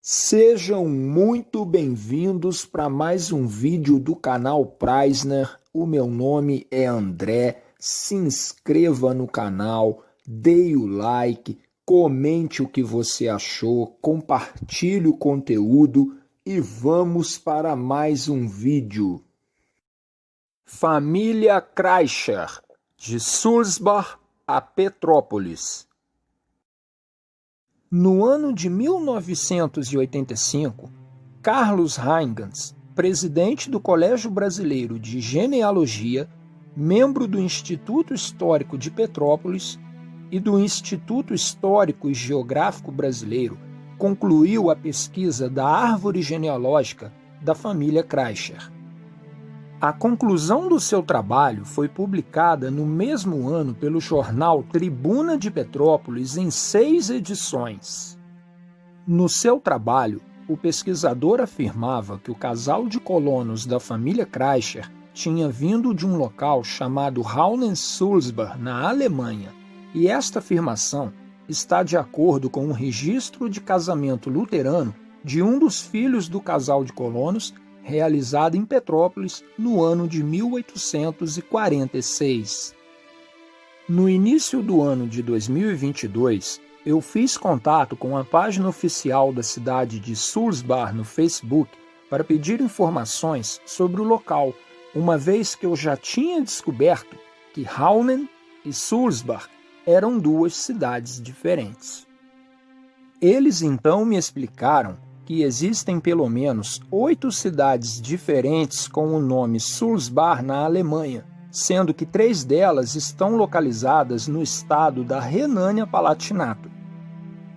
Sejam muito bem-vindos para mais um vídeo do canal Preisner. O meu nome é André. Se inscreva no canal, dê o like, comente o que você achou, compartilhe o conteúdo e vamos para mais um vídeo. Família Kreischer, de Sulzbach a Petrópolis. No ano de 1985, Carlos Huygens, presidente do Colégio Brasileiro de Genealogia, membro do Instituto Histórico de Petrópolis e do Instituto Histórico e Geográfico Brasileiro, concluiu a pesquisa da árvore genealógica da família Kreischer. A conclusão do seu trabalho foi publicada no mesmo ano pelo jornal Tribuna de Petrópolis em 6 edições. No seu trabalho, o pesquisador afirmava que o casal de colonos da família Kreischer tinha vindo de um local chamado Raunen-Sulzbach, na Alemanha, e esta afirmação está de acordo com um registro de casamento luterano de um dos filhos do casal de colonos, realizada em Petrópolis no ano de 1846. No início do ano de 2022, eu fiz contato com a página oficial da cidade de Sulzbach no Facebook para pedir informações sobre o local, uma vez que eu já tinha descoberto que Raunen e Sulzbach eram duas cidades diferentes. Eles então me explicaram que existem pelo menos 8 cidades diferentes com o nome Sulzbach na Alemanha, sendo que 3 delas estão localizadas no estado da Renânia-Palatinado.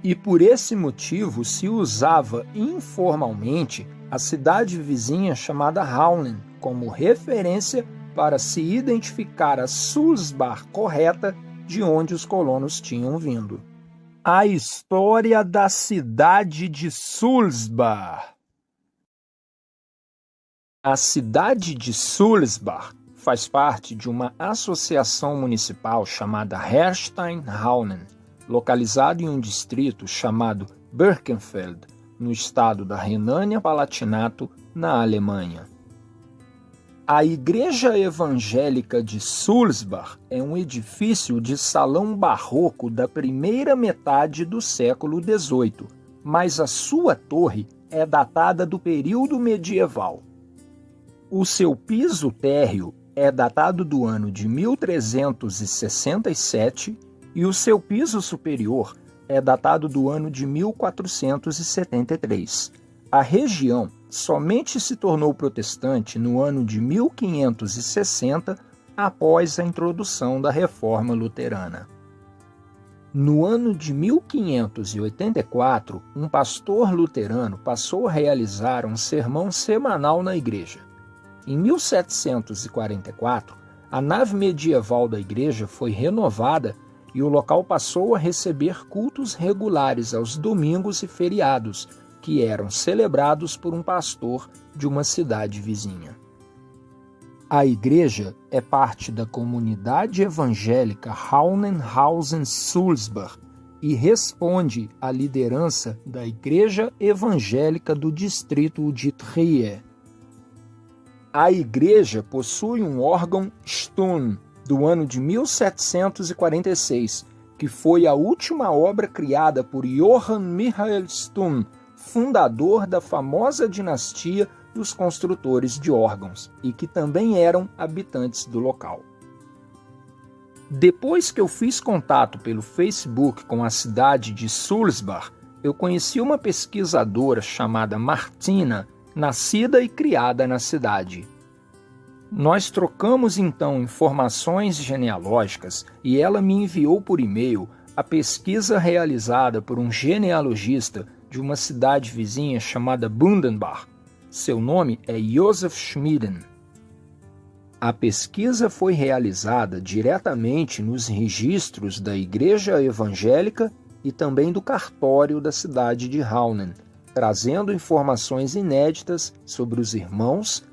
E por esse motivo se usava informalmente a cidade vizinha chamada Raunen como referência para se identificar a Sulzbach correta de onde os colonos tinham vindo. A história da cidade de Sulzbach. A cidade de Sulzbach faz parte de uma associação municipal chamada Herrstein-Raunen, localizada em um distrito chamado Birkenfeld, no estado da Renânia-Palatinado, na Alemanha. A Igreja Evangélica de Sulzbach é um edifício de salão barroco da primeira metade do século XVIII, mas a sua torre é datada do período medieval. O seu piso térreo é datado do ano de 1367 e o seu piso superior é datado do ano de 1473. A região somente se tornou protestante no ano de 1560, após a introdução da Reforma Luterana. No ano de 1584, um pastor luterano passou a realizar um sermão semanal na igreja. Em 1744, a nave medieval da igreja foi renovada e o local passou a receber cultos regulares aos domingos e feriados, que eram celebrados por um pastor de uma cidade vizinha. A igreja é parte da comunidade evangélica Raunenhausen-Sulzbach e responde à liderança da Igreja Evangélica do Distrito de Trier. A igreja possui um órgão Sturm do ano de 1746, que foi a última obra criada por Johann Michael Sturm, fundador da famosa dinastia dos construtores de órgãos, e que também eram habitantes do local. Depois que eu fiz contato pelo Facebook com a cidade de Sulzbach, eu conheci uma pesquisadora chamada Martina, nascida e criada na cidade. Nós trocamos então informações genealógicas e ela me enviou por e-mail a pesquisa realizada por um genealogista de uma cidade vizinha chamada Bundenbach. Seu nome é Josef Schmiden. A pesquisa foi realizada diretamente nos registros da Igreja Evangélica e também do cartório da cidade de Raunen, trazendo informações inéditas sobre os irmãos,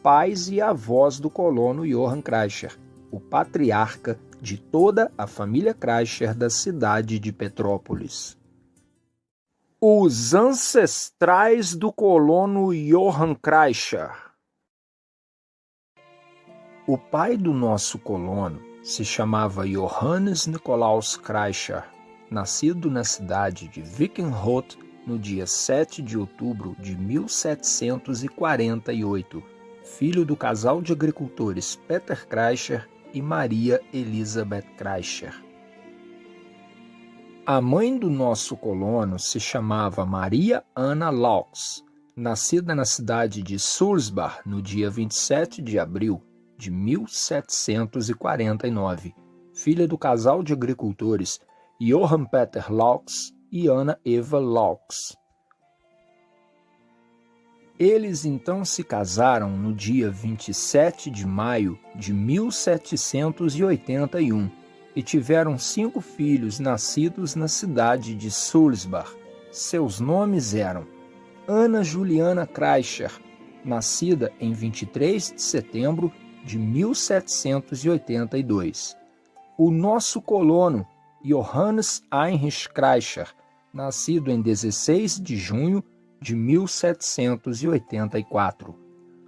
pais e avós do colono Johann Kreischer, o patriarca de toda a família Kreischer da cidade de Petrópolis. Os ancestrais do colono Johann Kreischer. O pai do nosso colono se chamava Johannes Nikolaus Kreischer, nascido na cidade de Wickenroth no dia 7 de outubro de 1748, filho do casal de agricultores Peter Kreischer e Maria Elisabeth Kreischer. A mãe do nosso colono se chamava Maria Anna Laux, nascida na cidade de Sulzbach no dia 27 de abril de 1749, filha do casal de agricultores Johann Peter Laux e Ana Eva Laux. Eles então se casaram no dia 27 de maio de 1781 e tiveram 5 filhos nascidos na cidade de Sulzbach. Seus nomes eram Ana Juliana Kreischer, nascida em 23 de setembro de 1782. O nosso colono Johannes Heinrich Kreischer, nascido em 16 de junho de 1784.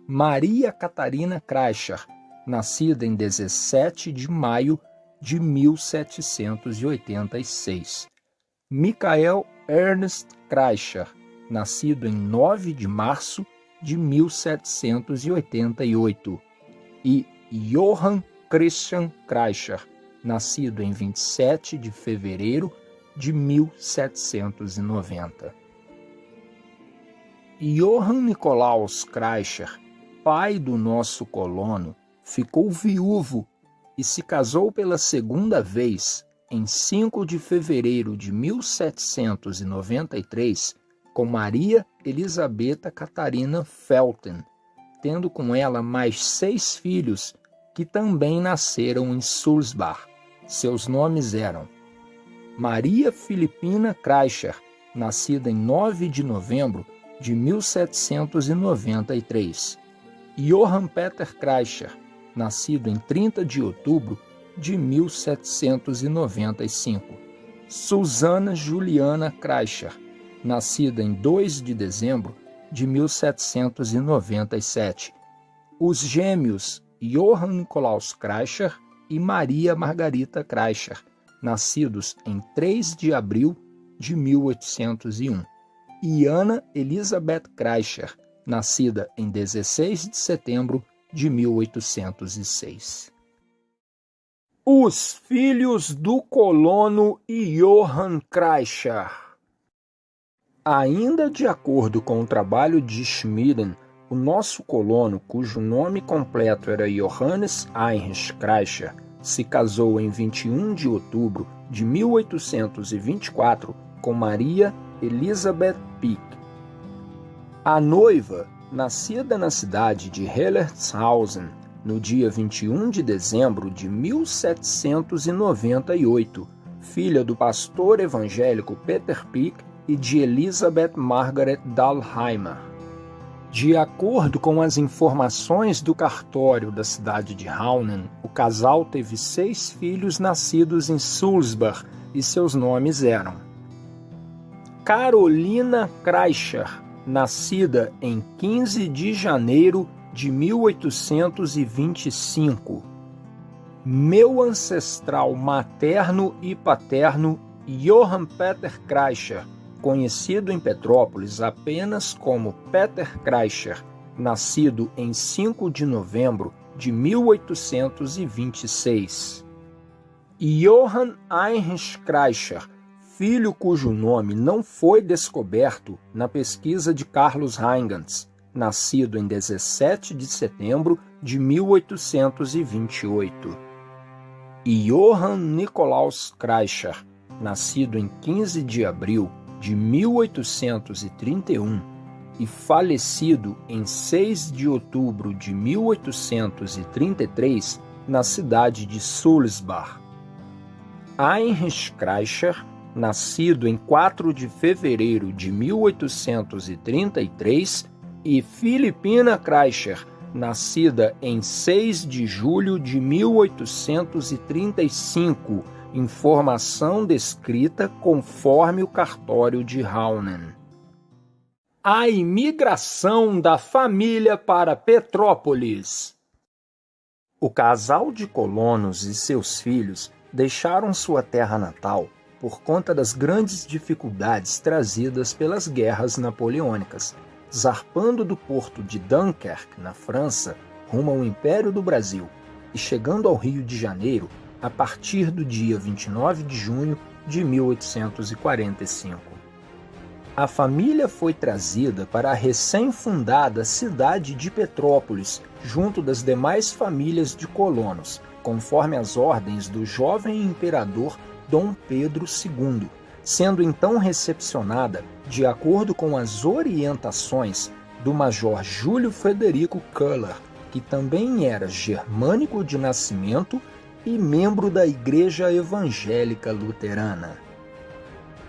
Maria Catarina Kreischer, nascida em 17 de maio de 1786. Michael Ernst Kreischer, nascido em 9 de março de 1788. E Johann Christian Kreischer, nascido em 27 de fevereiro de 1790. Johann Nikolaus Kreischer, pai do nosso colono, ficou viúvo e se casou pela segunda vez em 5 de fevereiro de 1793 com Maria Elisabeta Catarina Felten, tendo com ela mais 6 filhos que também nasceram em Sulzbach. Seus nomes eram Maria Filipina Kreischer, nascida em 9 de novembro de 1793, Johann Peter Kreischer, nascido em 30 de outubro de 1795, Susana Juliana Kreischer, nascida em 2 de dezembro de 1797, os gêmeos Johann Nikolaus Kreischer e Maria Margarita Kreischer, nascidos em 3 de abril de 1801, e Ana Elisabeth Kreischer, nascida em 16 de setembro de 1806. Os filhos do colono Johann Kreischer. Ainda de acordo com o trabalho de Schmiden, o nosso colono, cujo nome completo era Johannes Heinrich Kreischer, se casou em 21 de outubro de 1824 com Maria Elisabeth Pick. A noiva, nascida na cidade de Hellertshausen no dia 21 de dezembro de 1798, filha do pastor evangélico Peter Pick e de Elisabeth Margaret Dahlheimer. De acordo com as informações do cartório da cidade de Haunen, o casal teve 6 filhos nascidos em Sulzbach e seus nomes eram Carolina Kreischer, nascida em 15 de janeiro de 1825. Meu ancestral materno e paterno Johann Peter Kreischer, conhecido em Petrópolis apenas como Peter Kreischer, nascido em 5 de novembro de 1826. Johann Heinrich Kreischer, filho cujo nome não foi descoberto na pesquisa de Carlos Reingans, nascido em 17 de setembro de 1828. Johann Nikolaus Kreischer, nascido em 15 de abril de 1831 e falecido em 6 de outubro de 1833 na cidade de Sulzbach. Heinrich Kreischer, nascido em 4 de fevereiro de 1833, e Filipina Kreischer, nascida em 6 de julho de 1835, informação descrita conforme o cartório de Haunen. A imigração da família para Petrópolis. O casal de colonos e seus filhos deixaram sua terra natal por conta das grandes dificuldades trazidas pelas guerras napoleônicas, zarpando do porto de Dunkerque, na França, rumo ao Império do Brasil e chegando ao Rio de Janeiro a partir do dia 29 de junho de 1845. A família foi trazida para a recém-fundada cidade de Petrópolis, junto das demais famílias de colonos, conforme as ordens do jovem imperador Dom Pedro II, sendo então recepcionada de acordo com as orientações do Major Júlio Frederico Köhler, que também era germânico de nascimento e membro da Igreja Evangélica Luterana.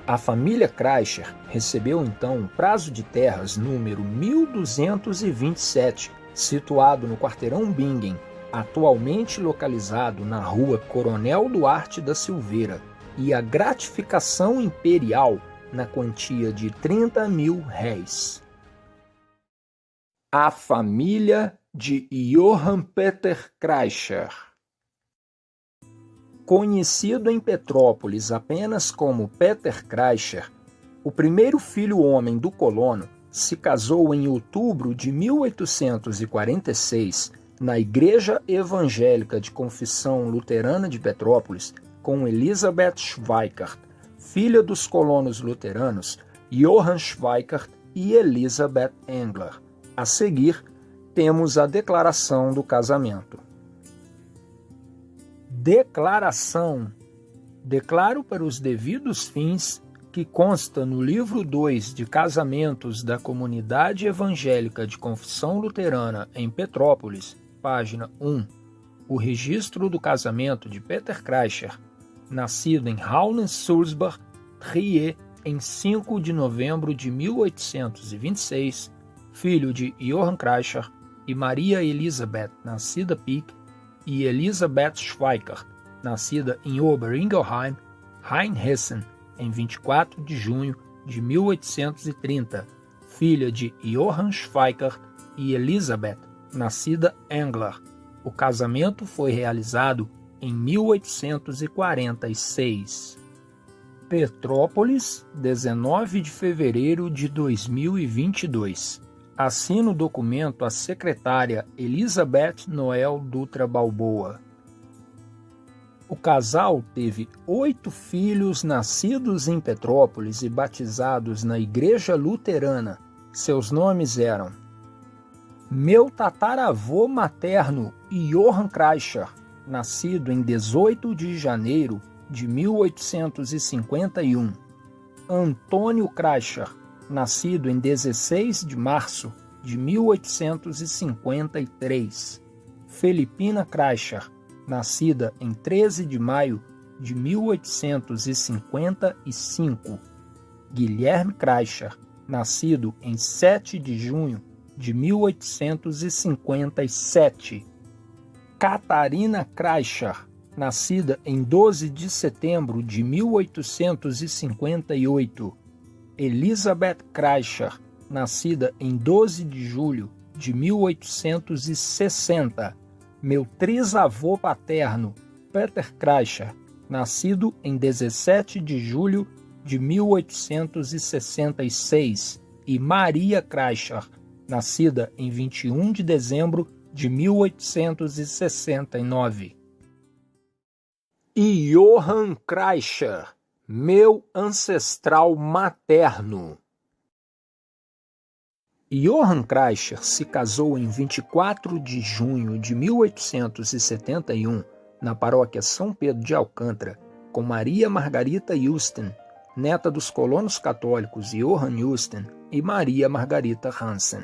A família Kreischer recebeu então um prazo de terras número 1227, situado no quarteirão Bingen, atualmente localizado na rua Coronel Duarte da Silveira, e a gratificação imperial na quantia de 30.000 réis. A família de Johann Peter Kreischer. Conhecido em Petrópolis apenas como Peter Kreischer, o primeiro filho homem do colono se casou em outubro de 1846 na Igreja Evangélica de Confissão Luterana de Petrópolis com Elisabeth Schweikart, filha dos colonos luteranos Johann Schweikart e Elisabeth Engler. A seguir, temos a declaração do casamento. Declaração. Declaro para os devidos fins que consta no livro 2 de casamentos da Comunidade Evangélica de Confissão Luterana em Petrópolis, página 1, o registro do casamento de Peter Kreischer, nascido em Haunen-Sulzbach, Trier, em 5 de novembro de 1826, filho de Johann Kreischer e Maria Elisabeth, nascida Pick, e Elisabeth Schweikart, nascida em Oberingelheim, Rheinhessen, em 24 de junho de 1830, filha de Johann Schweikart e Elisabeth, nascida Engler. O casamento foi realizado em 1846. Petrópolis, 19 de fevereiro de 2022. Assina o documento a secretária Elizabeth Noel Dutra Balboa. O casal teve 8 filhos nascidos em Petrópolis e batizados na Igreja Luterana. Seus nomes eram: meu tataravô materno, Johann Kreischer, nascido em 18 de janeiro de 1851. Antônio Kreischer, nascido em 16 de março de 1853. Felipina Kreischer, nascida em 13 de maio de 1855. Guilherme Kreischer, nascido em 7 de junho de 1857. Catarina Kreischer, nascida em 12 de setembro de 1858. Elizabeth Kreischer, nascida em 12 de julho de 1860. Meu trisavô paterno, Peter Kreischer, nascido em 17 de julho de 1866. E Maria Kreischer, nascida em 21 de dezembro de 1869. E Johann Kreischer, meu ancestral materno. Johann Kreischer se casou em 24 de junho de 1871 na paróquia São Pedro de Alcântara com Maria Margarita Justen, neta dos colonos católicos Johann Justen e Maria Margarita Hansen.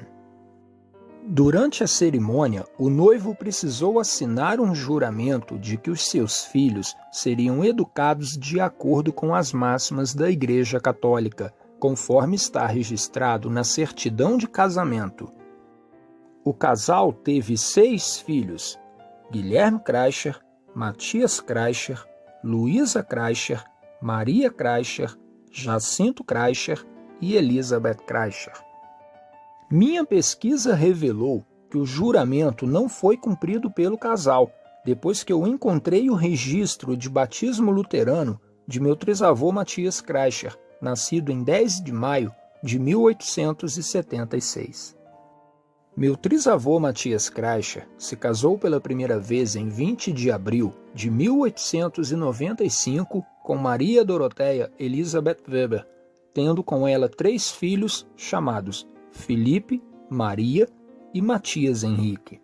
Durante a cerimônia, o noivo precisou assinar um juramento de que os seus filhos seriam educados de acordo com as máximas da Igreja Católica, conforme está registrado na certidão de casamento. O casal teve 6 filhos: Guilherme Kreischer, Matias Kreischer, Luísa Kreischer, Maria Kreischer, Jacinto Kreischer e Elizabeth Kreischer. Minha pesquisa revelou que o juramento não foi cumprido pelo casal, depois que eu encontrei o registro de batismo luterano de meu trisavô Matias Kreischer, nascido em 10 de maio de 1876. Meu trisavô Matias Kreischer se casou pela primeira vez em 20 de abril de 1895 com Maria Doroteia Elizabeth Weber, tendo com ela 3 filhos chamados Felipe, Maria e Matias Henrique.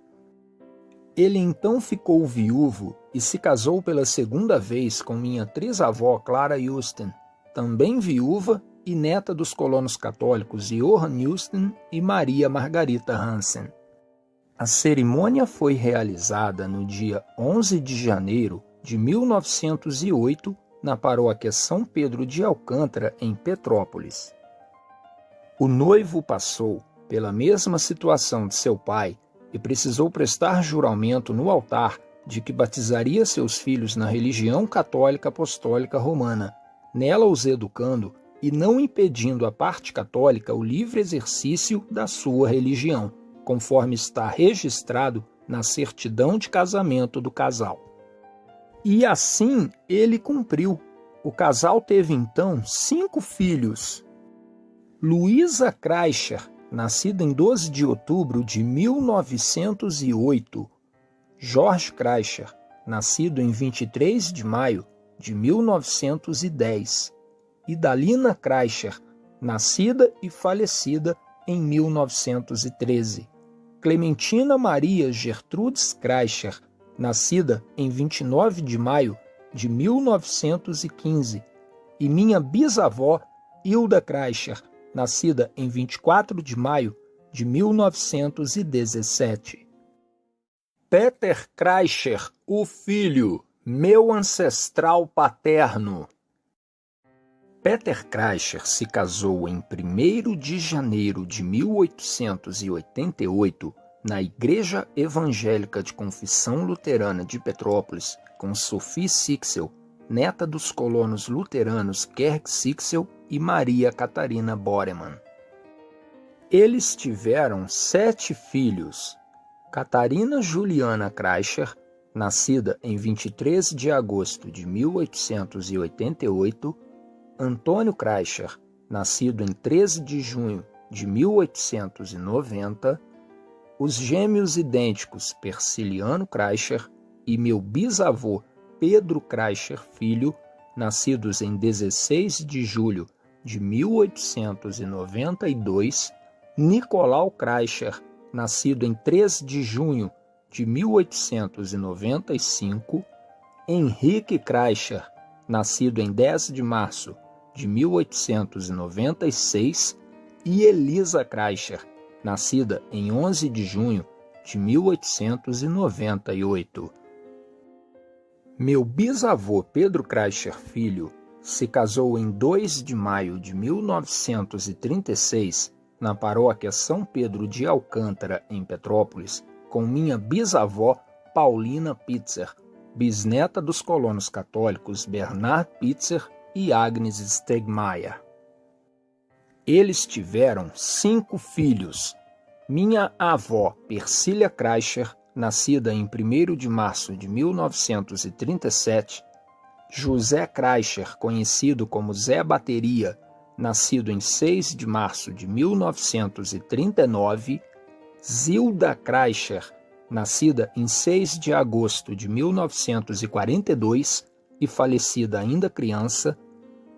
Ele então ficou viúvo e se casou pela segunda vez com minha trisavó Clara Houston, também viúva e neta dos colonos católicos Johann Houston e Maria Margarita Hansen. A cerimônia foi realizada no dia 11 de janeiro de 1908 na paróquia São Pedro de Alcântara, em Petrópolis. O noivo passou pela mesma situação de seu pai e precisou prestar juramento no altar de que batizaria seus filhos na religião católica apostólica romana, nela os educando e não impedindo à parte católica o livre exercício da sua religião, conforme está registrado na certidão de casamento do casal. E assim ele cumpriu. O casal teve então 5 filhos. Luísa Kreischer, nascida em 12 de outubro de 1908. Jorge Kreischer, nascido em 23 de maio de 1910. E Dalina Kreischer, nascida e falecida em 1913. Clementina Maria Gertrudes Kreischer, nascida em 29 de maio de 1915. E minha bisavó Hilda Kreischer, nascida em 24 de maio de 1917. Peter Kreischer, o filho, meu ancestral paterno. Peter Kreischer se casou em 1º de janeiro de 1888 na Igreja Evangélica de Confissão Luterana de Petrópolis com Sophie Sichel, neta dos colonos luteranos Georg Sichel e Maria Catarina Boremann. Eles tiveram 7 filhos. Catarina Juliana Kreischer, nascida em 23 de agosto de 1888, Antônio Kreischer, nascido em 13 de junho de 1890, os gêmeos idênticos Persiliano Kreischer e meu bisavô Pedro Kreischer Filho, nascidos em 16 de julho de 1892, Nicolau Kreischer, nascido em 3 de junho de 1895, Henrique Kreischer, nascido em 10 de março de 1896, e Elisa Kreischer, nascida em 11 de junho de 1898. Meu bisavô Pedro Kreischer Filho se casou em 2 de maio de 1936 na paróquia São Pedro de Alcântara, em Petrópolis, com minha bisavó Paulina Pitzer, bisneta dos colonos católicos Bernard Pitzer e Agnes Stegmaier. Eles tiveram 5 filhos. Minha avó Persília Kreischer, nascida em 1º de março de 1937, José Kreischer, conhecido como Zé Bateria, nascido em 6 de março de 1939, Zilda Kreischer, nascida em 6 de agosto de 1942 e falecida ainda criança,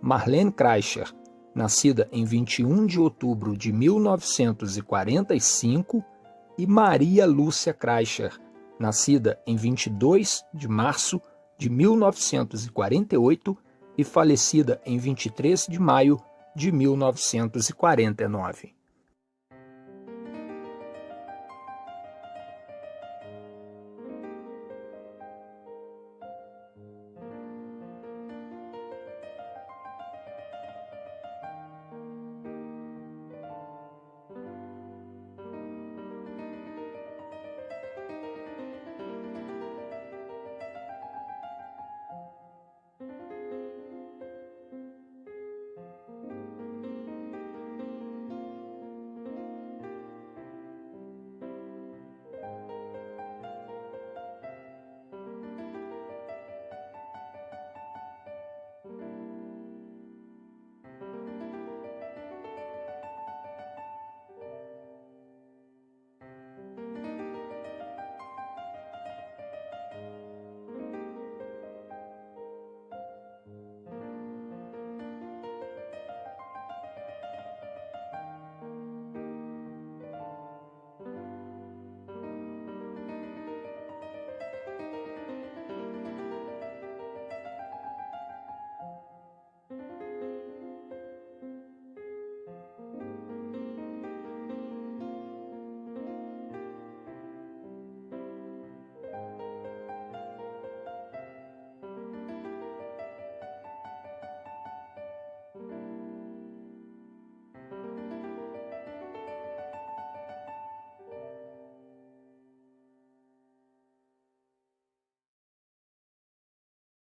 Marlene Kreischer, nascida em 21 de outubro de 1945, e Maria Lúcia Kreischer, nascida em 22 de março de 1948 e falecida em 23 de maio de 1949.